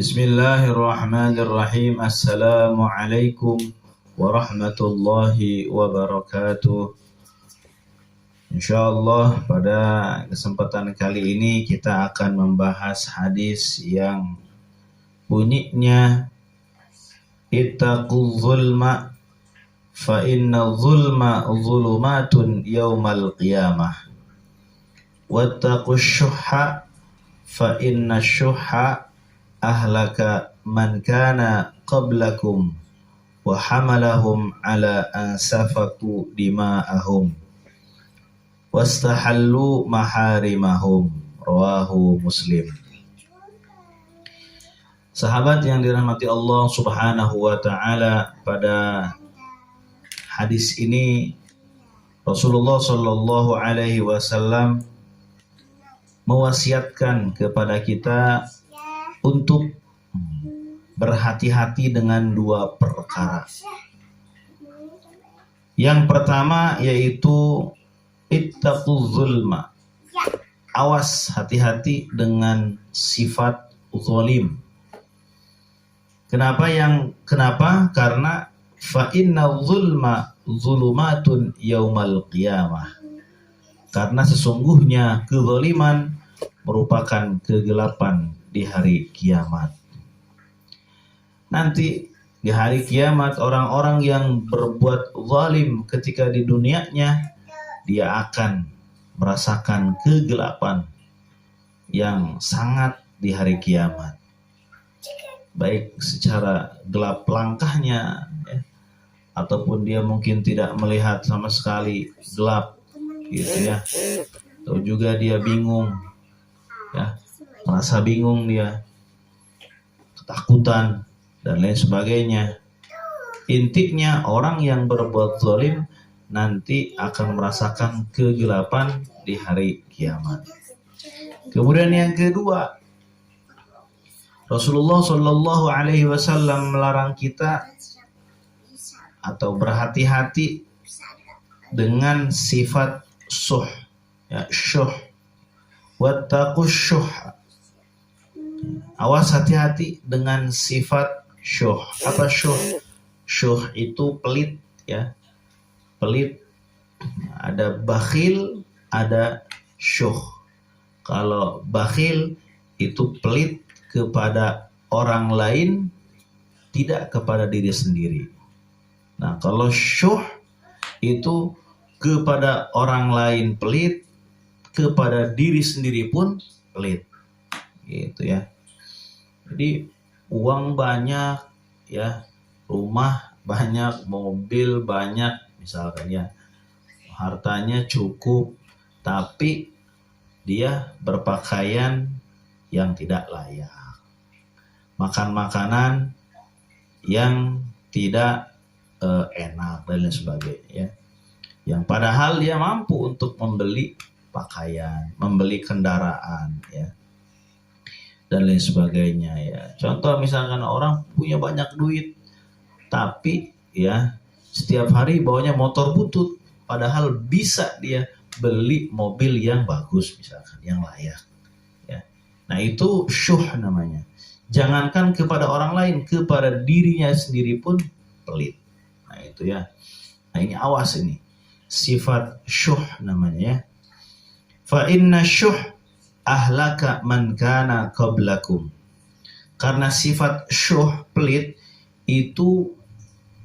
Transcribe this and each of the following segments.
Bismillahirrahmanirrahim. Assalamualaikum warahmatullahi wabarakatuh. Insyaallah pada kesempatan kali ini kita akan membahas hadis yang bunyinya ittaqul zulma fa inna zulma zulumatun yaumal qiyamah wattaqus syuhha fa inna syuhha ahlaka man kana qablakum wa hamalahum ala an safaku dima'ahum wastahallu maharimahum. Rawahu Muslim. Sahabat yang dirahmati Allah Subhanahu wa taala, pada hadis ini Rasulullah sallallahu alaihi wasallam mewasiatkan kepada kita untuk berhati-hati dengan dua perkara. Yang pertama yaitu ittaqul zulma. Awas, hati-hati dengan sifat zalim. Kenapa? Karena fa inna zulma zulumatun yaumal qiyamah. Karena sesungguhnya kezaliman merupakan kegelapan di hari kiamat. Nanti di hari kiamat orang-orang yang berbuat zalim ketika di dunianya, dia akan merasakan kegelapan yang sangat di hari kiamat. Baik secara gelap langkahnya ya, ataupun dia mungkin tidak melihat sama sekali, gelap gitu ya. Atau juga dia bingung ya, merasa bingung, dia ketakutan dan lain sebagainya. Intinya orang yang berbuat zalim nanti akan merasakan kegelapan di hari kiamat. Kemudian yang kedua, Rasulullah Shallallahu Alaihi Wasallam melarang kita atau berhati-hati dengan sifat syuh, ya, syuh. Wattaqus syuhha. Awas, hati-hati dengan sifat syuh. Apa syuh? Syuh itu pelit ya. Pelit. Ada bakhil, ada syuh. Kalau bakhil itu pelit kepada orang lain, tidak kepada diri sendiri. Nah, kalau syuh itu kepada orang lain pelit, kepada diri sendiri pun pelit. Gitu ya. Jadi uang banyak ya, rumah banyak, mobil banyak misalkan ya, hartanya cukup, tapi dia berpakaian yang tidak layak, makan makanan yang tidak enak dan lain sebagainya ya. Yang padahal dia mampu untuk membeli pakaian, membeli kendaraan ya, dan lain sebagainya ya. Contoh misalkan orang punya banyak duit, tapi ya setiap hari bawanya motor butut, padahal bisa dia beli mobil yang bagus misalkan, yang layak ya. Nah itu syuh namanya. Jangankan kepada orang lain, kepada dirinya sendiri pun pelit. Nah itu ya. Nah ini awas, ini sifat syuh namanya ya. Fa inna syuh ahlaka man kana qablakum. Karena sifat syuh, pelit, itu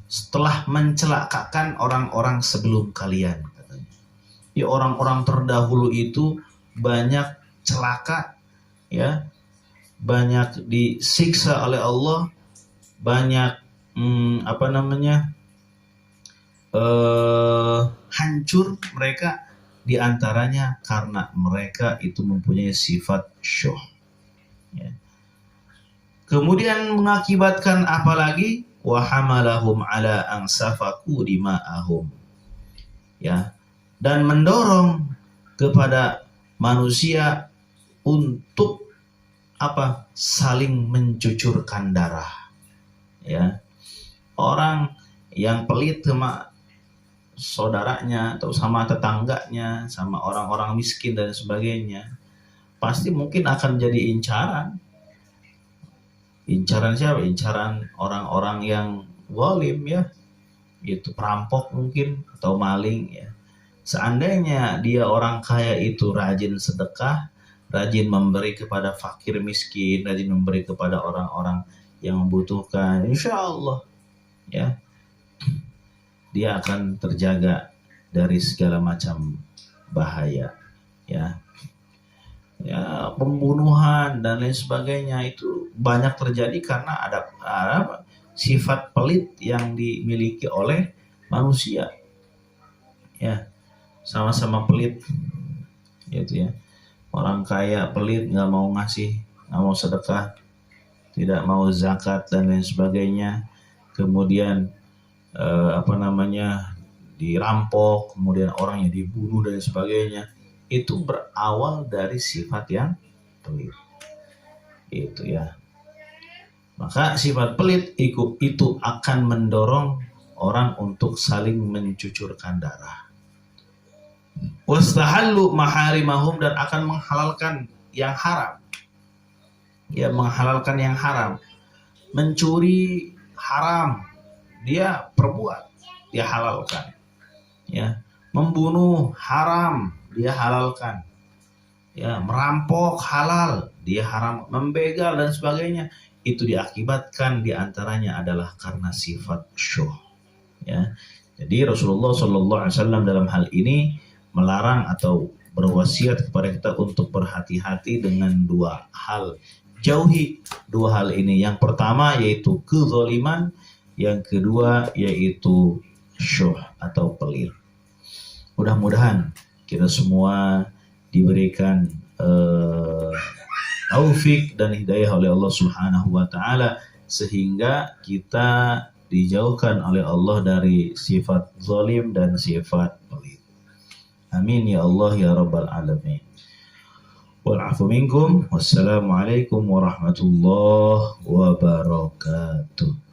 setelah mencelakakan orang-orang sebelum kalian, katanya. Ya, orang-orang terdahulu itu banyak celaka ya, banyak disiksa oleh Allah, banyak hancur mereka. Di antaranya karena mereka itu mempunyai sifat syuh ya. Kemudian mengakibatkan apalagi? Wa hamalahum ala an safaku dima'ahum ya, dan mendorong kepada manusia untuk apa? Saling mencucurkan darah ya. Orang yang pelit sama saudaranya atau sama tetangganya, sama orang-orang miskin dan sebagainya, pasti mungkin akan jadi incaran. Incaran siapa? Incaran orang-orang yang zalim ya, itu perampok mungkin atau maling ya. Seandainya dia orang kaya itu rajin sedekah, rajin memberi kepada fakir miskin, rajin memberi kepada orang-orang yang membutuhkan, insya Allah ya dia akan terjaga dari segala macam bahaya ya. Ya, pembunuhan dan lain sebagainya itu banyak terjadi karena ada sifat pelit yang dimiliki oleh manusia ya, sama-sama pelit gitu ya. Orang kaya pelit, nggak mau ngasih, nggak mau sedekah, tidak mau zakat dan lain sebagainya. Kemudian dirampok, kemudian orangnya dibunuh dan sebagainya. Itu berawal dari sifat yang pelit. Itu ya. Maka sifat pelit itu akan mendorong orang untuk saling mencucurkan darah. Wastahallu maharimahum, dan akan menghalalkan yang haram. Ya, menghalalkan yang haram. Mencuri haram, dia perbuat, dia halalkan. Ya, membunuh haram, dia halalkan. Ya, merampok halal, dia haram. Membegal dan sebagainya, itu diakibatkan diantaranya adalah karena sifat syuh. Ya, jadi Rasulullah SAW dalam hal ini melarang atau berwasiat kepada kita untuk berhati-hati dengan dua hal. Jauhi dua hal ini. Yang pertama yaitu kezaliman, yang kedua yaitu syuh atau pelit. Mudah-mudahan kita semua diberikan taufik dan hidayah oleh Allah Subhanahu wa taala sehingga kita dijauhkan oleh Allah dari sifat zalim dan sifat pelit. Amin ya Allah ya rabbal alamin. Wal afu minkum. Wassalamualaikum warahmatullahi wabarakatuh.